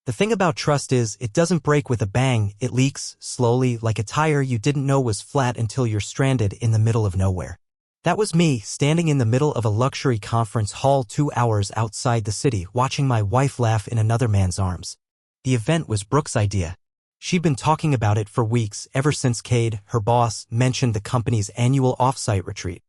The thing about trust is, it doesn't break with a bang, it leaks, slowly, like a tire you didn't know was flat until you're stranded in the middle of nowhere. That was me, standing in the middle of a luxury conference hall 2 hours outside the city, watching my wife laugh in another man's arms. The event was Brooke's idea. She'd been talking about it for weeks, ever since Cade, her boss, mentioned the company's annual off-site retreat.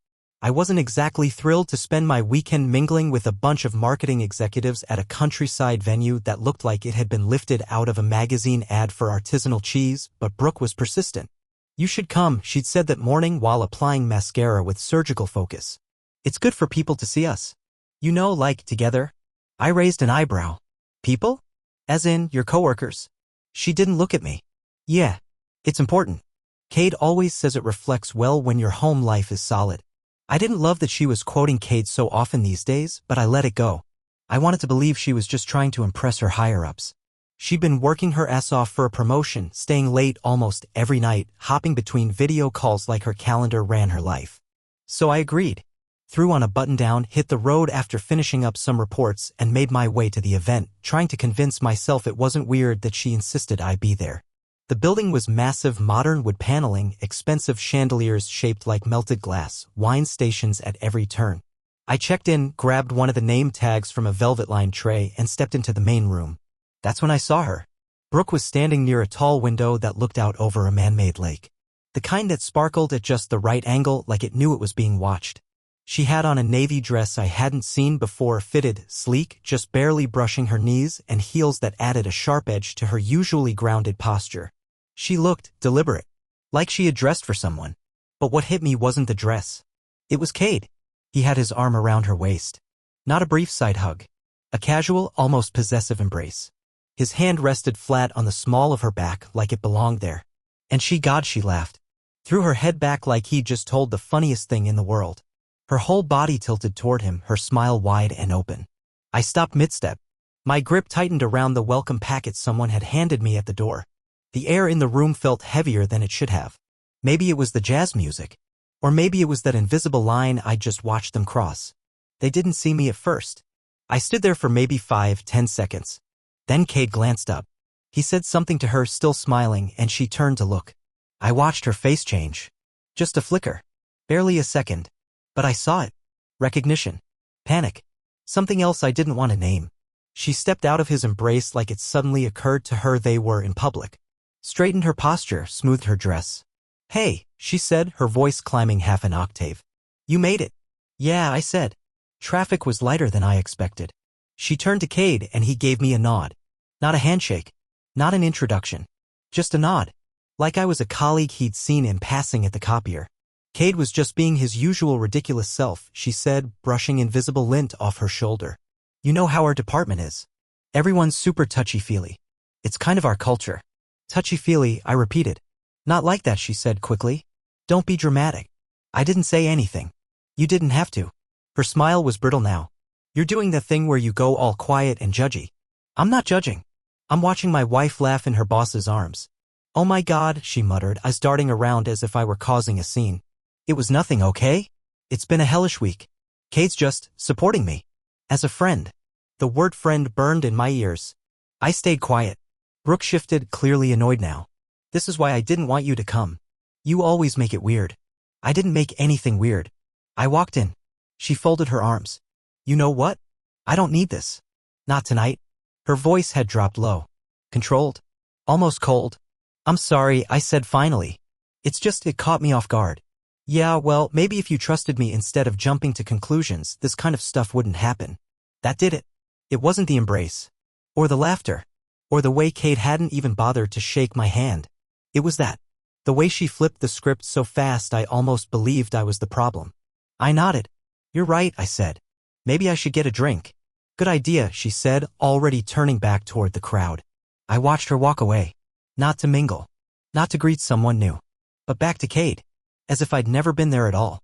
I wasn't exactly thrilled to spend my weekend mingling with a bunch of marketing executives at a countryside venue that looked like it had been lifted out of a magazine ad for artisanal cheese, but Brooke was persistent. You should come, she'd said that morning while applying mascara with surgical focus. It's good for people to see us. You know, like, together. I raised an eyebrow. People? As in, your coworkers? She didn't look at me. Yeah. It's important. Cade always says it reflects well when your home life is solid. I didn't love that she was quoting Cade so often these days, but I let it go. I wanted to believe she was just trying to impress her higher-ups. She'd been working her ass off for a promotion, staying late almost every night, hopping between video calls like her calendar ran her life. So I agreed. Threw on a button-down, hit the road after finishing up some reports, and made my way to the event, trying to convince myself it wasn't weird that she insisted I be there. The building was massive, modern wood paneling, expensive chandeliers shaped like melted glass, wine stations at every turn. I checked in, grabbed one of the name tags from a velvet-lined tray, and stepped into the main room. That's when I saw her. Brooke was standing near a tall window that looked out over a man-made lake. The kind that sparkled at just the right angle, like it knew it was being watched. She had on a navy dress I hadn't seen before, fitted, sleek, just barely brushing her knees, and heels that added a sharp edge to her usually grounded posture. She looked deliberate, like she had dressed for someone. But what hit me wasn't the dress. It was Cade. He had his arm around her waist. Not a brief side hug. A casual, almost possessive embrace. His hand rested flat on the small of her back like it belonged there. And she laughed. Threw her head back like he'd just told the funniest thing in the world. Her whole body tilted toward him, her smile wide and open. I stopped mid-step. My grip tightened around the welcome packet someone had handed me at the door. The air in the room felt heavier than it should have. Maybe it was the jazz music. Or maybe it was that invisible line I'd just watched them cross. They didn't see me at first. I stood there for maybe 5-10 seconds. Then Cade glanced up. He said something to her, still smiling, and she turned to look. I watched her face change. Just a flicker. Barely a second. But I saw it. Recognition. Panic. Something else I didn't want to name. She stepped out of his embrace like it suddenly occurred to her they were in public. Straightened her posture, smoothed her dress. Hey, she said, her voice climbing half an octave. You made it. Yeah, I said. Traffic was lighter than I expected. She turned to Cade and he gave me a nod. Not a handshake. Not an introduction. Just a nod. Like I was a colleague he'd seen in passing at the copier. Cade was just being his usual ridiculous self, she said, brushing invisible lint off her shoulder. You know how our department is. Everyone's super touchy-feely. It's kind of our culture. Touchy-feely, I repeated. Not like that, she said quickly. Don't be dramatic. I didn't say anything. You didn't have to. Her smile was brittle now. You're doing the thing where you go all quiet and judgy. I'm not judging. I'm watching my wife laugh in her boss's arms. Oh my God, she muttered, eyes darting around as if I were causing a scene. It was nothing, okay? It's been a hellish week. Cade's just supporting me. As a friend. The word friend burned in my ears. I stayed quiet. Brooke shifted, clearly annoyed now. This is why I didn't want you to come. You always make it weird. I didn't make anything weird. I walked in. She folded her arms. You know what? I don't need this. Not tonight. Her voice had dropped low. Controlled. Almost cold. I'm sorry, I said finally. It's just it caught me off guard. Yeah, well, maybe if you trusted me instead of jumping to conclusions, this kind of stuff wouldn't happen. That did it. It wasn't the embrace. Or the laughter. Or the way Cade hadn't even bothered to shake my hand. It was that. The way she flipped the script so fast I almost believed I was the problem. I nodded. You're right, I said. Maybe I should get a drink. Good idea, she said, already turning back toward the crowd. I watched her walk away. Not to mingle. Not to greet someone new. But back to Cade. As if I'd never been there at all.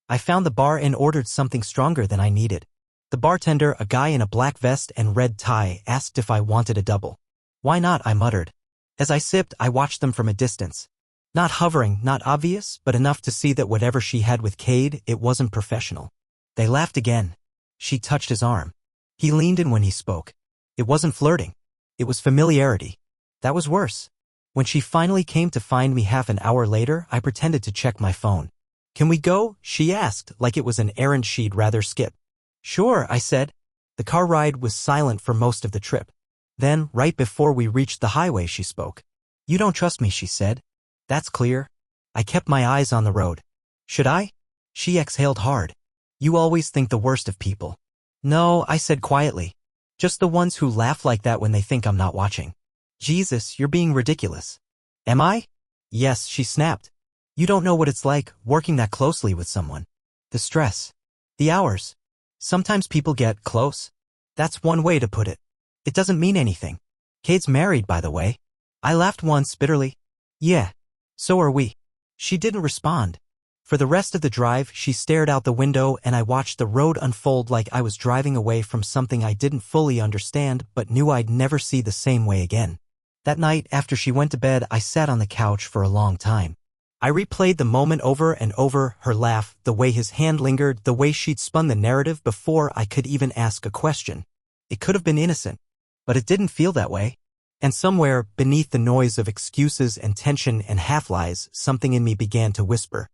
I found the bar and ordered something stronger than I needed. The bartender, a guy in a black vest and red tie, asked if I wanted a double. Why not, I muttered. As I sipped, I watched them from a distance. Not hovering, not obvious, but enough to see that whatever she had with Cade, it wasn't professional. They laughed again. She touched his arm. He leaned in when he spoke. It wasn't flirting. It was familiarity. That was worse. When she finally came to find me half an hour later, I pretended to check my phone. "Can we go?" she asked, like it was an errand she'd rather skip. "Sure," I said. The car ride was silent for most of the trip. Then, right before we reached the highway, she spoke. "You don't trust me," she said. "That's clear." I kept my eyes on the road. "Should I?" She exhaled hard. "You always think the worst of people." "No," I said quietly. "Just the ones who laugh like that when they think I'm not watching." "Jesus, you're being ridiculous." "Am I?" "Yes," she snapped. "You don't know what it's like, working that closely with someone. The stress. The hours. Sometimes people get close. That's one way to put it. It doesn't mean anything. Kate's married, by the way." I laughed once bitterly. "Yeah. So are we." She didn't respond. For the rest of the drive, she stared out the window and I watched the road unfold like I was driving away from something I didn't fully understand but knew I'd never see the same way again. That night, after she went to bed, I sat on the couch for a long time. I replayed the moment over and over, her laugh, the way his hand lingered, the way she'd spun the narrative before I could even ask a question. It could have been innocent, but it didn't feel that way. And somewhere, beneath the noise of excuses and tension and half-lies, something in me began to whisper.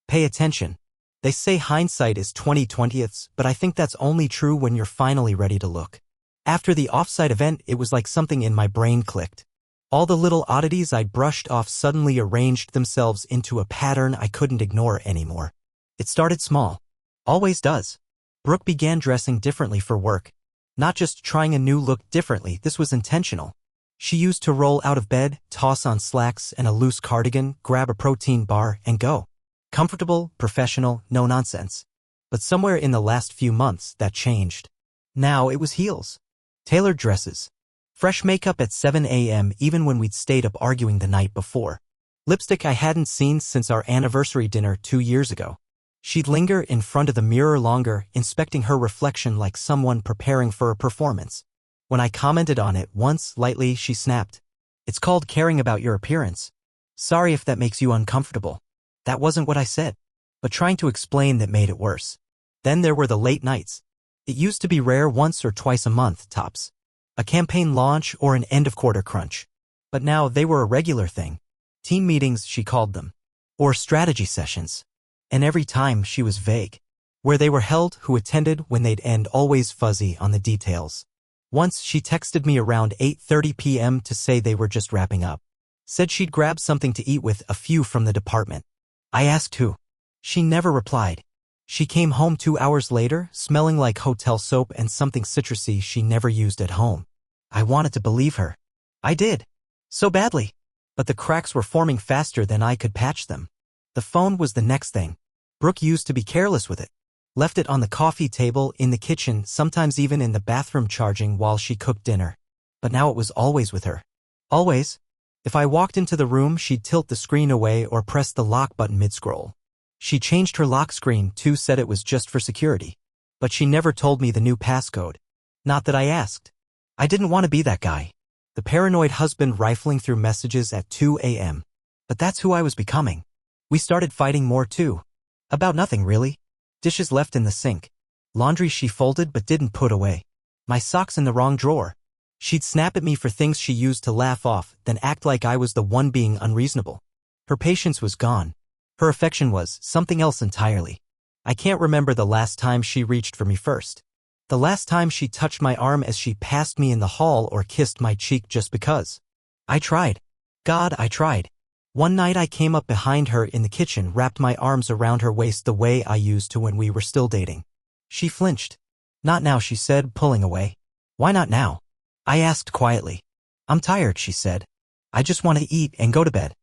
Pay attention. They say hindsight is 20/20ths, but I think that's only true when you're finally ready to look. After the offsite event, it was like something in my brain clicked. All the little oddities I'd brushed off suddenly arranged themselves into a pattern I couldn't ignore anymore. It started small. Always does. Brooke began dressing differently for work. Not just trying a new look differently, this was intentional. She used to roll out of bed, toss on slacks and a loose cardigan, grab a protein bar, and go. Comfortable, professional, no nonsense. But somewhere in the last few months, that changed. Now it was heels. Tailored dresses. Fresh makeup at 7 a.m. even when we'd stayed up arguing the night before. Lipstick I hadn't seen since our anniversary dinner 2 years ago. She'd linger in front of the mirror longer, inspecting her reflection like someone preparing for a performance. When I commented on it once, lightly, she snapped. "It's called caring about your appearance. Sorry if that makes you uncomfortable." That wasn't what I said, but trying to explain that made it worse. Then there were the late nights. It used to be rare, once or twice a month, tops. A campaign launch or an end-of-quarter crunch. But now they were a regular thing. Team meetings, she called them. Or strategy sessions. And every time she was vague. Where they were held, who attended, when they'd end, always fuzzy on the details. Once she texted me around 8:30 p.m. to say they were just wrapping up. Said she'd grab something to eat with a few from the department. I asked who. She never replied. She came home 2 hours later, smelling like hotel soap and something citrusy she never used at home. I wanted to believe her. I did. So badly. But the cracks were forming faster than I could patch them. The phone was the next thing. Brooke used to be careless with it. Left it on the coffee table, in the kitchen, sometimes even in the bathroom charging while she cooked dinner. But now it was always with her. Always. If I walked into the room, she'd tilt the screen away or press the lock button mid-scroll. She changed her lock screen too, said it was just for security. But she never told me the new passcode. Not that I asked. I didn't want to be that guy. The paranoid husband rifling through messages at 2 a.m. But that's who I was becoming. We started fighting more too. About nothing really. Dishes left in the sink. Laundry she folded but didn't put away. My socks in the wrong drawer. She'd snap at me for things she used to laugh off, then act like I was the one being unreasonable. Her patience was gone. Her affection was something else entirely. I can't remember the last time she reached for me first. The last time she touched my arm as she passed me in the hall or kissed my cheek just because. I tried. God, I tried. One night I came up behind her in the kitchen, wrapped my arms around her waist the way I used to when we were still dating. She flinched. "Not now," she said, pulling away. "Why not now?" I asked quietly. "I'm tired," she said. "I just want to eat and go to bed."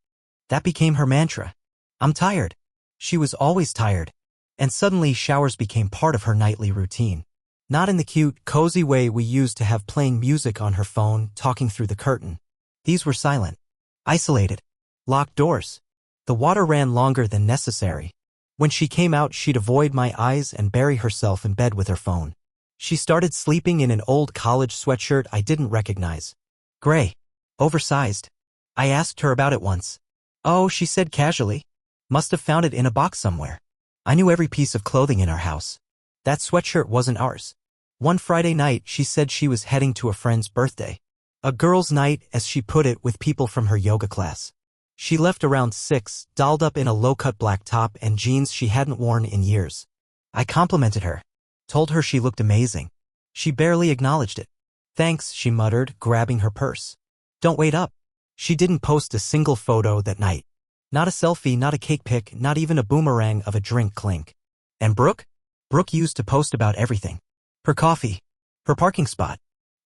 That became her mantra. I'm tired. She was always tired. And suddenly showers became part of her nightly routine. Not in the cute, cozy way we used to have, playing music on her phone, talking through the curtain. These were silent. Isolated. Locked doors. The water ran longer than necessary. When she came out, she'd avoid my eyes and bury herself in bed with her phone. She started sleeping in an old college sweatshirt I didn't recognize. Gray. Oversized. I asked her about it once. "Oh," she said casually. "Must have found it in a box somewhere." I knew every piece of clothing in our house. That sweatshirt wasn't ours. One Friday night, she said she was heading to a friend's birthday. A girls' night, as she put it, with people from her yoga class. She left around 6, dolled up in a low-cut black top and jeans she hadn't worn in years. I complimented her. Told her she looked amazing. She barely acknowledged it. Thanks, she muttered, grabbing her purse. Don't wait up. She didn't post a single photo that night. Not a selfie, not a cake pic, not even a boomerang of a drink clink. And Brooke? Brooke used to post about everything. Her coffee. Her parking spot.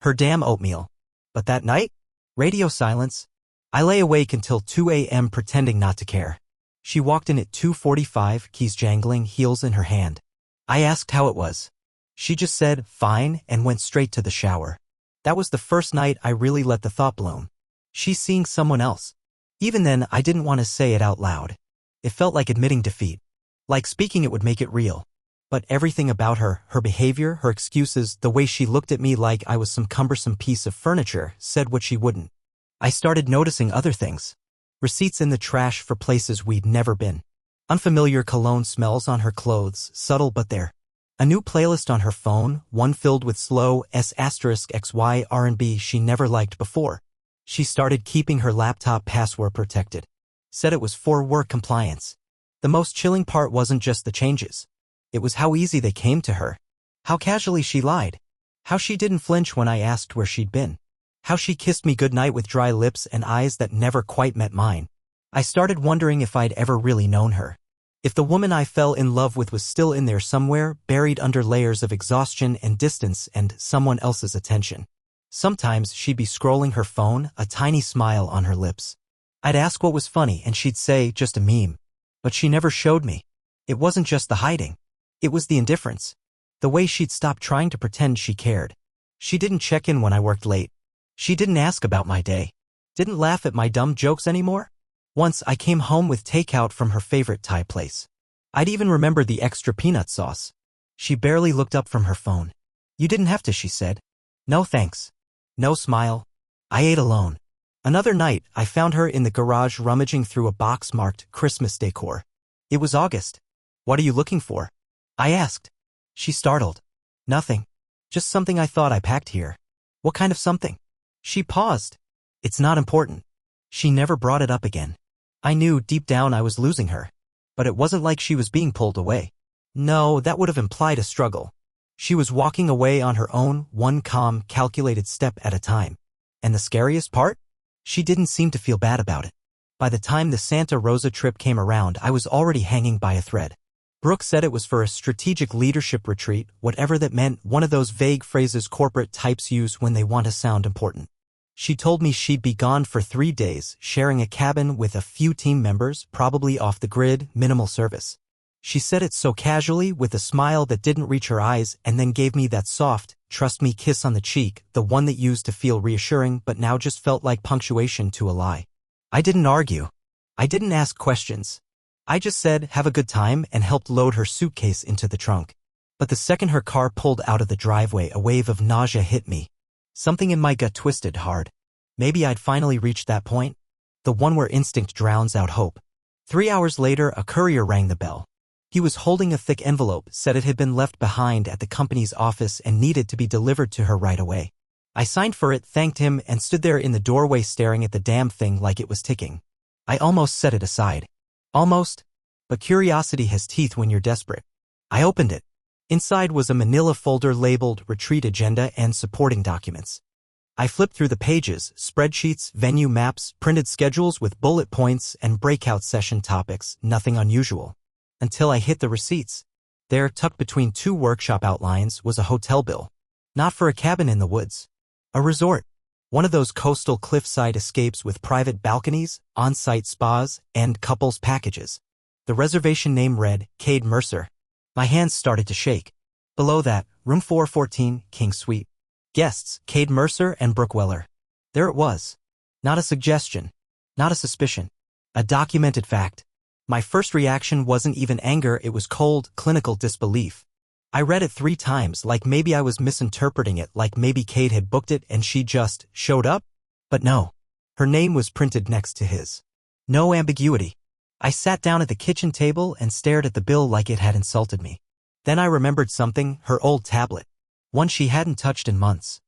Her damn oatmeal. But that night? Radio silence. I lay awake until 2 a.m. pretending not to care. She walked in at 2:45, keys jangling, heels in her hand. I asked how it was. She just said, fine, and went straight to the shower. That was the first night I really let the thought bloom. She's seeing someone else. Even then, I didn't want to say it out loud. It felt like admitting defeat. Like speaking it would make it real. But everything about her, her behavior, her excuses, the way she looked at me like I was some cumbersome piece of furniture, said what she wouldn't. I started noticing other things. Receipts in the trash for places we'd never been. Unfamiliar cologne smells on her clothes, subtle but there. A new playlist on her phone, one filled with slow S**XY R&B she never liked before. She started keeping her laptop password protected. Said it was for work compliance. The most chilling part wasn't just the changes. It was how easy they came to her. How casually she lied. How she didn't flinch when I asked where she'd been. How she kissed me goodnight with dry lips and eyes that never quite met mine. I started wondering if I'd ever really known her. If the woman I fell in love with was still in there somewhere, buried under layers of exhaustion and distance and someone else's attention. Sometimes she'd be scrolling her phone, a tiny smile on her lips. I'd ask what was funny and she'd say, just a meme. But she never showed me. It wasn't just the hiding. It was the indifference. The way she'd stopped trying to pretend she cared. She didn't check in when I worked late. She didn't ask about my day. Didn't laugh at my dumb jokes anymore. Once I came home with takeout from her favorite Thai place. I'd even remembered the extra peanut sauce. She barely looked up from her phone. You didn't have to, she said. No thanks. No smile. I ate alone. Another night, I found her in the garage rummaging through a box marked Christmas decor. It was August. What are you looking for? I asked. She startled. Nothing. Just something I thought I packed here. What kind of something? She paused. It's not important. She never brought it up again. I knew deep down I was losing her. But it wasn't like she was being pulled away. No, that would have implied a struggle. She was walking away on her own, one calm, calculated step at a time. And the scariest part? She didn't seem to feel bad about it. By the time the Santa Rosa trip came around, I was already hanging by a thread. Brooke said it was for a strategic leadership retreat, whatever that meant, one of those vague phrases corporate types use when they want to sound important. She told me she'd be gone for 3 days, sharing a cabin with a few team members, probably off the grid, minimal service. She said it so casually, with a smile that didn't reach her eyes, and then gave me that soft, trust me kiss on the cheek, the one that used to feel reassuring but now just felt like punctuation to a lie. I didn't argue. I didn't ask questions. I just said, have a good time, and helped load her suitcase into the trunk. But the second her car pulled out of the driveway, a wave of nausea hit me. Something in my gut twisted hard. Maybe I'd finally reached that point. The one where instinct drowns out hope. 3 hours later, a courier rang the bell. He was holding a thick envelope, said it had been left behind at the company's office and needed to be delivered to her right away. I signed for it, thanked him, and stood there in the doorway staring at the damn thing like it was ticking. I almost set it aside. Almost. But curiosity has teeth when you're desperate. I opened it. Inside was a manila folder labeled Retreat Agenda and Supporting Documents. I flipped through the pages, spreadsheets, venue maps, printed schedules with bullet points and breakout session topics, nothing unusual. Until I hit the receipts. There, tucked between 2 workshop outlines, was a hotel bill. Not for a cabin in the woods. A resort. One of those coastal cliffside escapes with private balconies, on-site spas, and couples packages. The reservation name read, Cade Mercer. My hands started to shake. Below that, room 414, King Suite. Guests, Cade Mercer and Brooke Weller. There it was. Not a suggestion. Not a suspicion. A documented fact. My first reaction wasn't even anger, it was cold, clinical disbelief. I read it 3 times, like maybe I was misinterpreting it, like maybe Cade had booked it and she just showed up. But no. Her name was printed next to his. No ambiguity. I sat down at the kitchen table and stared at the bill like it had insulted me. Then I remembered something, her old tablet. One she hadn't touched in months.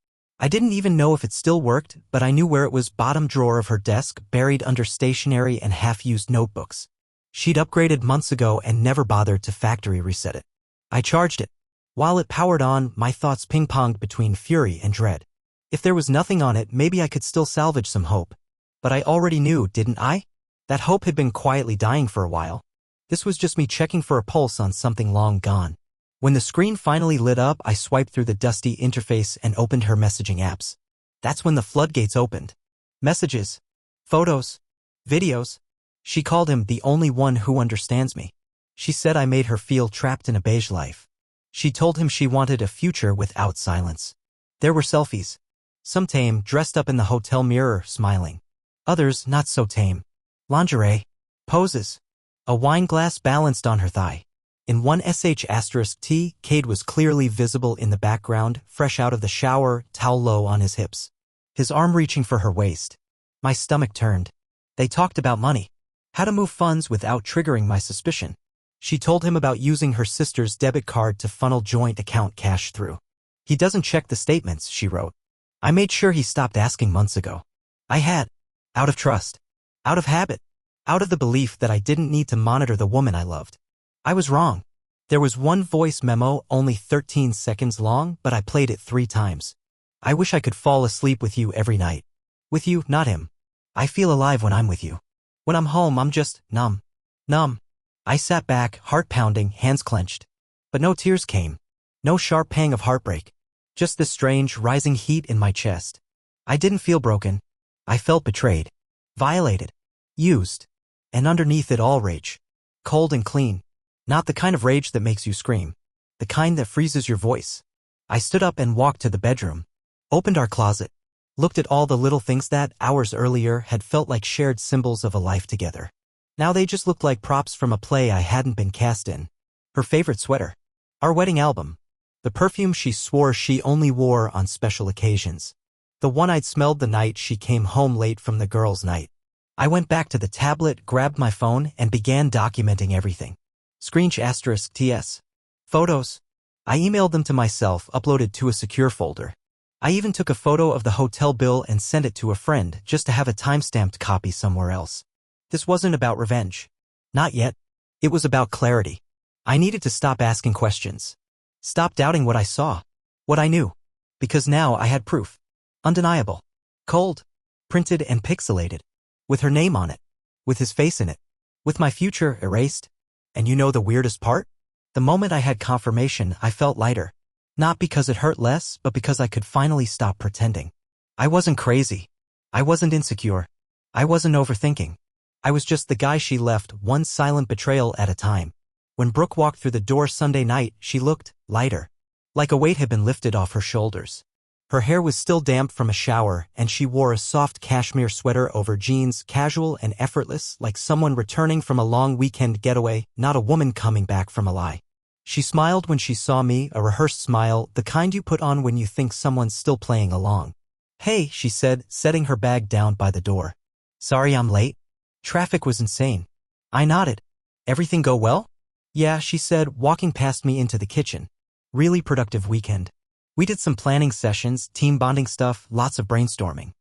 I didn't even know if it still worked, but I knew where it was: bottom drawer of her desk, buried under stationery and half-used notebooks. She'd upgraded months ago and never bothered to factory reset it. I charged it. While it powered on, my thoughts ping-ponged between fury and dread. If there was nothing on it, maybe I could still salvage some hope. But I already knew, didn't I? That hope had been quietly dying for a while. This was just me checking for a pulse on something long gone. When the screen finally lit up, I swiped through the dusty interface and opened her messaging apps. That's when the floodgates opened. Messages. Photos. Videos. She called him the only one who understands me. She said I made her feel trapped in a beige life. She told him she wanted a future without silence. There were selfies. Some tame, dressed up in the hotel mirror, smiling. Others not so tame. Lingerie. Poses. A wine glass balanced on her thigh. In one *T, Cade was clearly visible in the background, fresh out of the shower, towel low on his hips. His arm reaching for her waist. My stomach turned. They talked about money. How to move funds without triggering my suspicion. She told him about using her sister's debit card to funnel joint account cash through. He doesn't check the statements, she wrote. I made sure he stopped asking months ago. I had. Out of trust. Out of habit. Out of the belief that I didn't need to monitor the woman I loved. I was wrong. There was one voice memo, only 13 seconds long, but I played it 3 times. I wish I could fall asleep with you every night. With you, not him. I feel alive when I'm with you. When I'm home, I'm just numb. Numb. I sat back, heart pounding, hands clenched. But no tears came. No sharp pang of heartbreak. Just this strange, rising heat in my chest. I didn't feel broken. I felt betrayed. Violated. Used. And underneath it all, rage. Cold and clean. Not the kind of rage that makes you scream. The kind that freezes your voice. I stood up and walked to the bedroom. Opened our closet. Looked at all the little things that, hours earlier, had felt like shared symbols of a life together. Now they just looked like props from a play I hadn't been cast in. Her favorite sweater. Our wedding album. The perfume she swore she only wore on special occasions. The one I'd smelled the night she came home late from the girls' night. I went back to the tablet, grabbed my phone, and began documenting everything. *TS. Photos. I emailed them to myself, uploaded to a secure folder. I even took a photo of the hotel bill and sent it to a friend, just to have a timestamped copy somewhere else. This wasn't about revenge. Not yet. It was about clarity. I needed to stop asking questions. Stop doubting what I saw. What I knew. Because now I had proof. Undeniable. Cold. Printed and pixelated. With her name on it. With his face in it. With my future erased. And you know the weirdest part? The moment I had confirmation, I felt lighter. Not because it hurt less, but because I could finally stop pretending. I wasn't crazy. I wasn't insecure. I wasn't overthinking. I was just the guy she left, one silent betrayal at a time. When Brooke walked through the door Sunday night, she looked lighter. Like a weight had been lifted off her shoulders. Her hair was still damp from a shower, and she wore a soft cashmere sweater over jeans, casual and effortless, like someone returning from a long weekend getaway, not a woman coming back from a lie. She smiled when she saw me, a rehearsed smile, the kind you put on when you think someone's still playing along. Hey, she said, setting her bag down by the door. Sorry I'm late. Traffic was insane. I nodded. Everything go well? Yeah, she said, walking past me into the kitchen. Really productive weekend. We did some planning sessions, team bonding stuff, lots of brainstorming.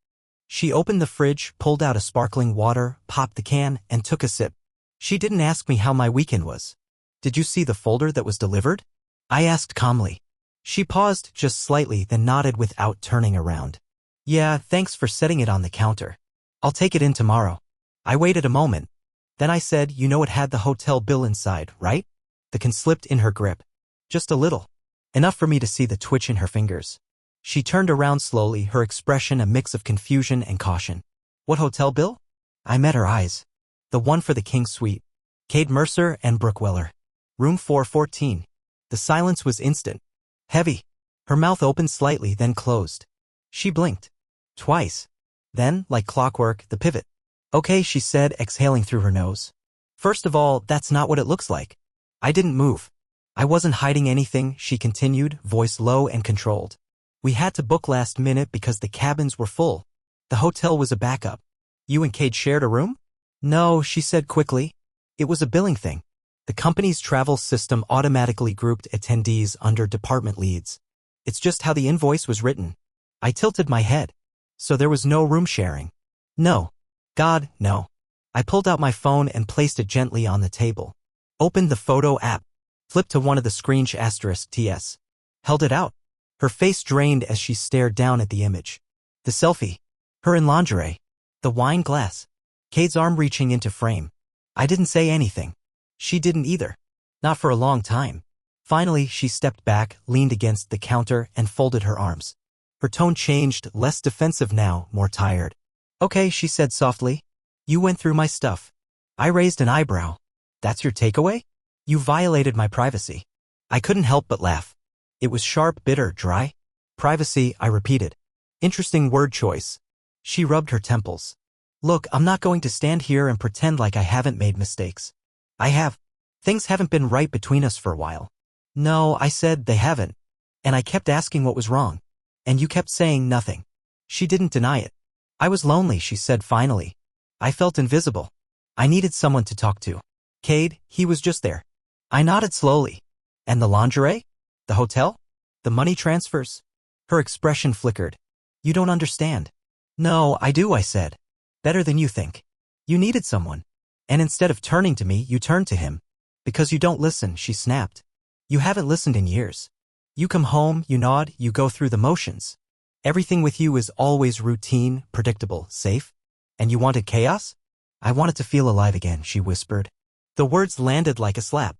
She opened the fridge, pulled out a sparkling water, popped the can, and took a sip. She didn't ask me how my weekend was. Did you see the folder that was delivered? I asked calmly. She paused just slightly, then nodded without turning around. Yeah, thanks for setting it on the counter. I'll take it in tomorrow. I waited a moment. Then I said, you know it had the hotel bill inside, right? The can slipped in her grip. Just a little. Enough for me to see the twitch in her fingers. She turned around slowly, her expression a mix of confusion and caution. What hotel bill? I met her eyes. The one for the King Suite. Cade Mercer and Brooke Weller. Room 414. The silence was instant. Heavy. Her mouth opened slightly, then closed. She blinked. Twice. Then, like clockwork, the pivot. Okay, she said, exhaling through her nose. First of all, that's not what it looks like. I didn't move. I wasn't hiding anything, she continued, voice low and controlled. We had to book last minute because the cabins were full. The hotel was a backup. You and Cade shared a room? No, she said quickly. It was a billing thing. The company's travel system automatically grouped attendees under department leads. It's just how the invoice was written. I tilted my head. So there was no room sharing. No. God, no. I pulled out my phone and placed it gently on the table. Opened the photo app. Flipped to one of the screens *TS. Held it out. Her face drained as she stared down at the image. The selfie. Her in lingerie. The wine glass. Cade's arm reaching into frame. I didn't say anything. She didn't either. Not for a long time. Finally, she stepped back, leaned against the counter, and folded her arms. Her tone changed, less defensive now, more tired. Okay, she said softly. You went through my stuff. I raised an eyebrow. That's your takeaway? You violated my privacy. I couldn't help but laugh. It was sharp, bitter, dry. Privacy, I repeated. Interesting word choice. She rubbed her temples. Look, I'm not going to stand here and pretend like I haven't made mistakes. I have. Things haven't been right between us for a while. No, I said, they haven't. And I kept asking what was wrong. And you kept saying nothing. She didn't deny it. I was lonely, she said finally. I felt invisible. I needed someone to talk to. Cade, he was just there. I nodded slowly. And the lingerie? The hotel? The money transfers? Her expression flickered. You don't understand. No, I do, I said. Better than you think. You needed someone. And instead of turning to me, you turned to him. Because you don't listen, she snapped. You haven't listened in years. You come home, you nod, you go through the motions. Everything with you is always routine, predictable, safe. And you wanted chaos? I wanted to feel alive again, she whispered. The words landed like a slap.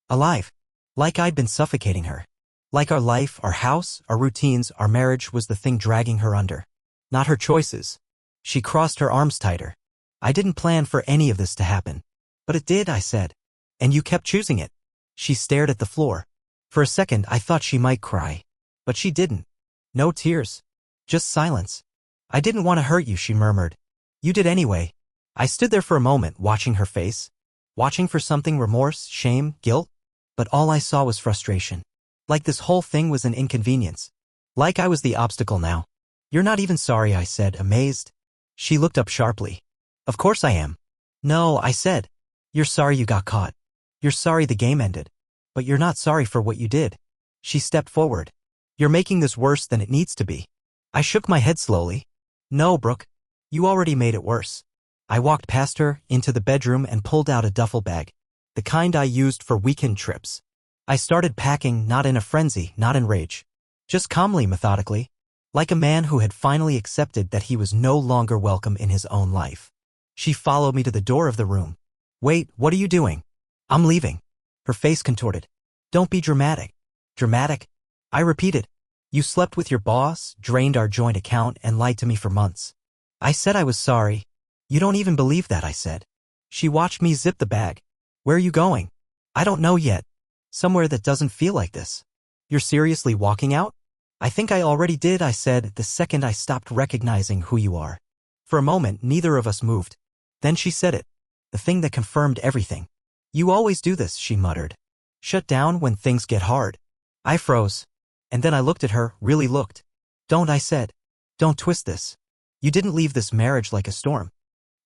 Alive. Like I'd been suffocating her. Like our life, our house, our routines, our marriage was the thing dragging her under. Not her choices. She crossed her arms tighter. I didn't plan for any of this to happen. But it did, I said. And you kept choosing it. She stared at the floor. For a second, I thought she might cry. But she didn't. No tears. Just silence. I didn't want to hurt you, she murmured. You did anyway. I stood there for a moment, watching her face. Watching for something, remorse, shame, guilt. But all I saw was frustration. Like this whole thing was an inconvenience. Like I was the obstacle now. You're not even sorry, I said, amazed. She looked up sharply. Of course I am. No, I said. You're sorry you got caught. You're sorry the game ended. But you're not sorry for what you did. She stepped forward. You're making this worse than it needs to be. I shook my head slowly. No, Brooke. You already made it worse. I walked past her, into the bedroom and pulled out a duffel bag. The kind I used for weekend trips. I started packing, not in a frenzy, not in rage. Just calmly, methodically. Like a man who had finally accepted that he was no longer welcome in his own life. She followed me to the door of the room. Wait, what are you doing? I'm leaving. Her face contorted. Don't be dramatic. Dramatic? I repeated. You slept with your boss, drained our joint account, and lied to me for months. I said I was sorry. You don't even believe that, I said. She watched me zip the bag. Where are you going? I don't know yet. Somewhere that doesn't feel like this. You're seriously walking out? I think I already did, I said, the second I stopped recognizing who you are. For a moment, neither of us moved. Then she said it. The thing that confirmed everything. You always do this, she muttered. Shut down when things get hard. I froze. And then I looked at her, really looked. Don't, I said. Don't twist this. You didn't leave this marriage like a storm.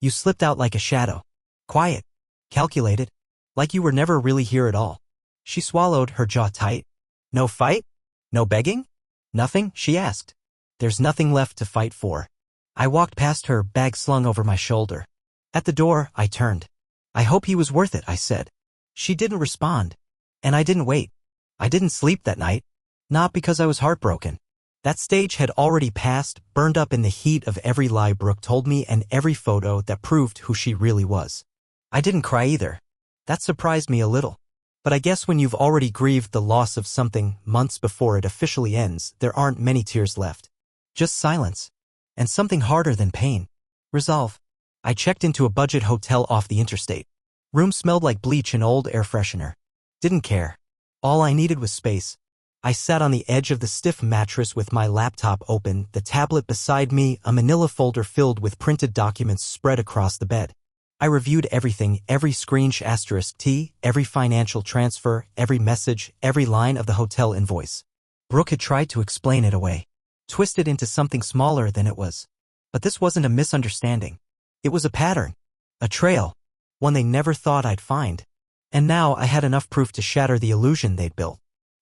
You slipped out like a shadow. Quiet. Calculated. Like you were never really here at all. She swallowed, her jaw tight. No fight? No begging? Nothing? She asked. There's nothing left to fight for. I walked past her, bag slung over my shoulder. At the door, I turned. I hope he was worth it, I said. She didn't respond. And I didn't wait. I didn't sleep that night. Not because I was heartbroken. That stage had already passed, burned up in the heat of every lie Brooke told me and every photo that proved who she really was. I didn't cry either. That surprised me a little. But I guess when you've already grieved the loss of something months before it officially ends, there aren't many tears left. Just silence. And something harder than pain. Resolve. I checked into a budget hotel off the interstate. Room smelled like bleach and old air freshener. Didn't care. All I needed was space. I sat on the edge of the stiff mattress with my laptop open, the tablet beside me, a manila folder filled with printed documents spread across the bed. I reviewed everything, every *T, every financial transfer, every message, every line of the hotel invoice. Brooke had tried to explain it away. Twist it into something smaller than it was. But this wasn't a misunderstanding. It was a pattern. A trail. One they never thought I'd find. And now I had enough proof to shatter the illusion they'd built.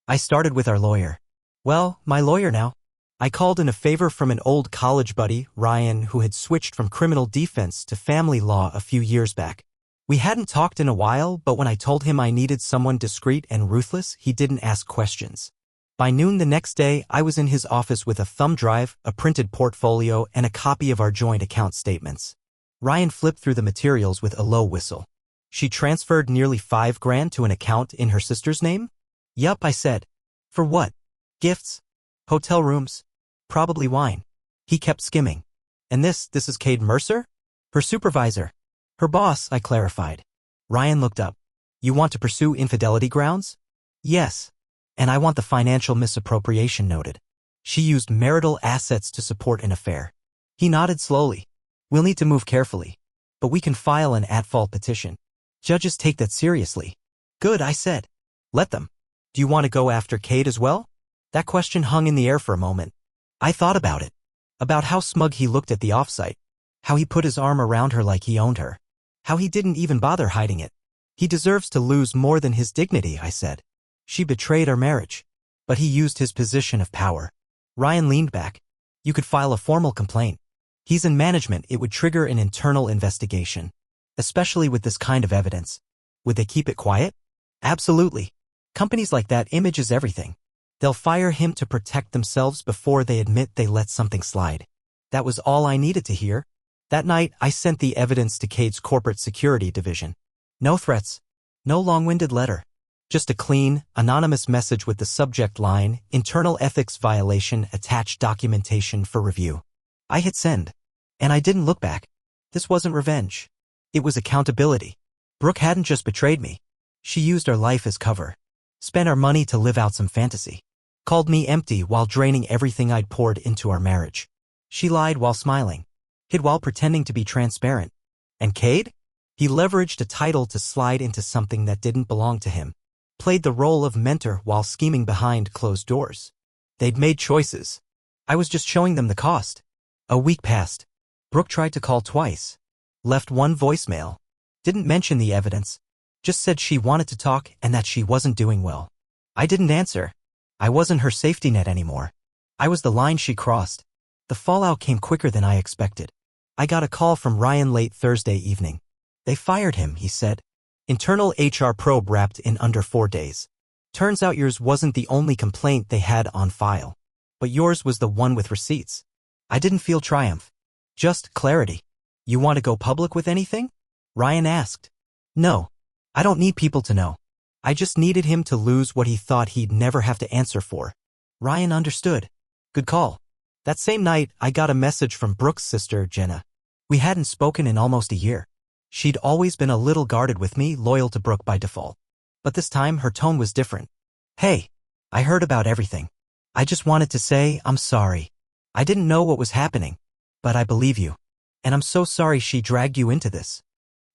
I started with our lawyer. Well, my lawyer now. I called in a favor from an old college buddy, Ryan, who had switched from criminal defense to family law a few years back. We hadn't talked in a while, but when I told him I needed someone discreet and ruthless, he didn't ask questions. By noon the next day, I was in his office with a thumb drive, a printed portfolio, and a copy of our joint account statements. Ryan flipped through the materials with a low whistle. She transferred nearly $5,000 to an account in her sister's name? Yup, I said. For what? Gifts? Hotel rooms? Probably wine. He kept skimming. And this is Cade Mercer? Her supervisor. Her boss, I clarified. Ryan looked up. You want to pursue infidelity grounds? Yes. And I want the financial misappropriation noted. She used marital assets to support an affair. He nodded slowly. We'll need to move carefully. But we can file an at-fault petition. Judges take that seriously. Good, I said. Let them. Do you want to go after Cade as well? That question hung in the air for a moment. I thought about it. About how smug he looked at the offsite. How he put his arm around her like he owned her. How he didn't even bother hiding it. He deserves to lose more than his dignity, I said. She betrayed our marriage. But he used his position of power. Ryan leaned back. You could file a formal complaint. He's in management, it would trigger an internal investigation. Especially with this kind of evidence. Would they keep it quiet? Absolutely. Companies like that, image is everything. They'll fire him to protect themselves before they admit they let something slide. That was all I needed to hear. That night, I sent the evidence to Cade's corporate security division. No threats. No long-winded letter. Just a clean, anonymous message with the subject line, internal ethics violation, attached documentation for review. I hit send. And I didn't look back. This wasn't revenge. It was accountability. Brooke hadn't just betrayed me. She used our life as cover. Spent our money to live out some fantasy. Called me empty while draining everything I'd poured into our marriage. She lied while smiling. Hid while pretending to be transparent. And Cade? He leveraged a title to slide into something that didn't belong to him. Played the role of mentor while scheming behind closed doors. They'd made choices. I was just showing them the cost. A week passed. Brooke tried to call twice. Left one voicemail. Didn't mention the evidence. Just said she wanted to talk and that she wasn't doing well. I didn't answer. I wasn't her safety net anymore. I was the line she crossed. The fallout came quicker than I expected. I got a call from Ryan late Thursday evening. They fired him, he said. Internal HR probe wrapped in under 4 days. Turns out yours wasn't the only complaint they had on file. But yours was the one with receipts. I didn't feel triumph. Just clarity. You want to go public with anything? Ryan asked. No. I don't need people to know. I just needed him to lose what he thought he'd never have to answer for. Ryan understood. Good call. That same night, I got a message from Brooke's sister, Jenna. We hadn't spoken in almost a year. She'd always been a little guarded with me, loyal to Brooke by default. But this time, her tone was different. Hey, I heard about everything. I just wanted to say I'm sorry. I didn't know what was happening. But I believe you. And I'm so sorry she dragged you into this.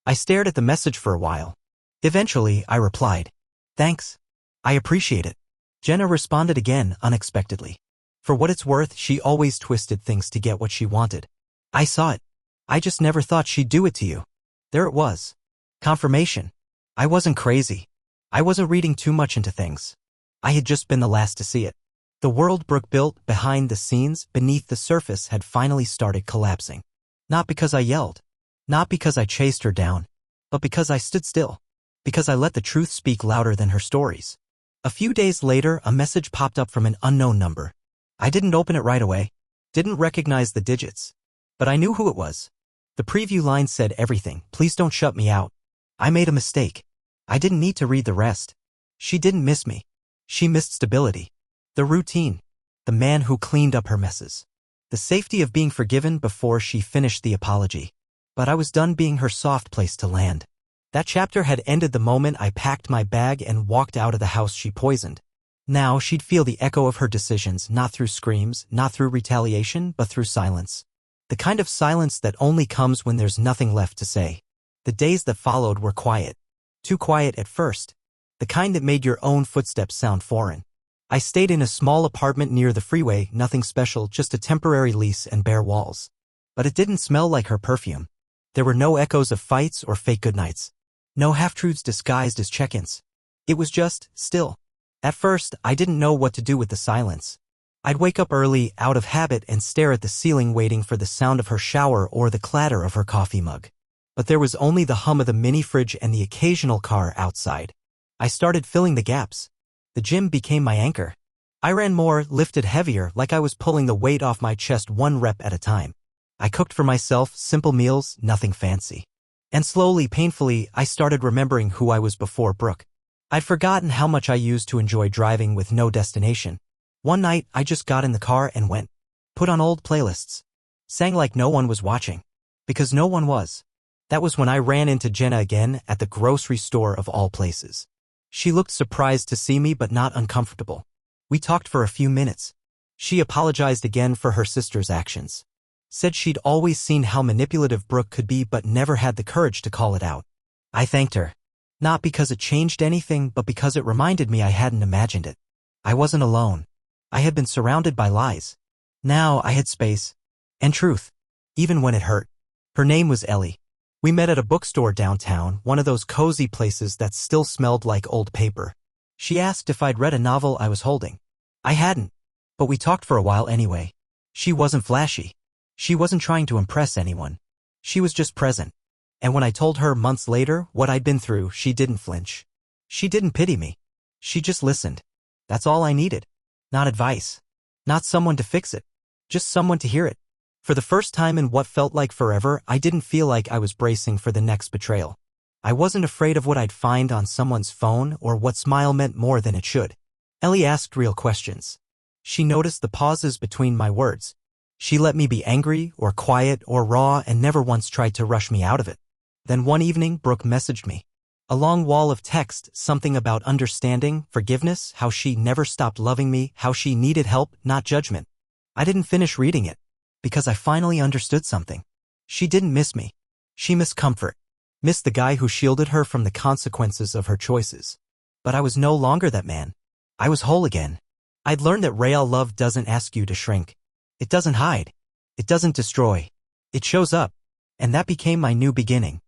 I stared at the message for a while. Eventually, I replied. Thanks. I appreciate it. Jenna responded again, unexpectedly. For what it's worth, she always twisted things to get what she wanted. I saw it. I just never thought she'd do it to you. There it was. Confirmation. I wasn't crazy. I wasn't reading too much into things. I had just been the last to see it. The world Brooke built behind the scenes, beneath the surface, had finally started collapsing. Not because I yelled. Not because I chased her down. But because I stood still. Because I let the truth speak louder than her stories. A few days later, a message popped up from an unknown number. I didn't open it right away. Didn't recognize the digits. But I knew who it was. The preview line said everything. Please don't shut me out. I made a mistake. I didn't need to read the rest. She didn't miss me. She missed stability. The routine. The man who cleaned up her messes. The safety of being forgiven before she finished the apology. But I was done being her soft place to land. That chapter had ended the moment I packed my bag and walked out of the house she poisoned. Now she'd feel the echo of her decisions, not through screams, not through retaliation, but through silence. The kind of silence that only comes when there's nothing left to say. The days that followed were quiet. Too quiet at first. The kind that made your own footsteps sound foreign. I stayed in a small apartment near the freeway, nothing special, just a temporary lease and bare walls. But it didn't smell like her perfume. There were no echoes of fights or fake goodnights. No half-truths disguised as check-ins. It was just still. At first, I didn't know what to do with the silence. I'd wake up early, out of habit, and stare at the ceiling waiting for the sound of her shower or the clatter of her coffee mug. But there was only the hum of the mini fridge and the occasional car outside. I started filling the gaps. The gym became my anchor. I ran more, lifted heavier, like I was pulling the weight off my chest one rep at a time. I cooked for myself, simple meals, nothing fancy. And slowly, painfully, I started remembering who I was before Brooke. I'd forgotten how much I used to enjoy driving with no destination. One night, I just got in the car and went. Put on old playlists. Sang like no one was watching. Because no one was. That was when I ran into Jenna again at the grocery store of all places. She looked surprised to see me but not uncomfortable. We talked for a few minutes. She apologized again for her sister's actions. Said she'd always seen how manipulative Brooke could be but never had the courage to call it out. I thanked her. Not because it changed anything, but because it reminded me I hadn't imagined it. I wasn't alone. I had been surrounded by lies. Now I had space. And truth. Even when it hurt. Her name was Ellie. We met at a bookstore downtown, one of those cozy places that still smelled like old paper. She asked if I'd read a novel I was holding. I hadn't. But we talked for a while anyway. She wasn't flashy. She wasn't trying to impress anyone. She was just present. And when I told her months later what I'd been through, she didn't flinch. She didn't pity me. She just listened. That's all I needed. Not advice. Not someone to fix it. Just someone to hear it. For the first time in what felt like forever, I didn't feel like I was bracing for the next betrayal. I wasn't afraid of what I'd find on someone's phone or what smile meant more than it should. Ellie asked real questions. She noticed the pauses between my words. She let me be angry or quiet or raw and never once tried to rush me out of it. Then one evening, Brooke messaged me. A long wall of text, something about understanding, forgiveness, how she never stopped loving me, how she needed help, not judgment. I didn't finish reading it. Because I finally understood something. She didn't miss me. She missed comfort. Missed the guy who shielded her from the consequences of her choices. But I was no longer that man. I was whole again. I'd learned that real love doesn't ask you to shrink. It doesn't hide. It doesn't destroy. It shows up. And that became my new beginning.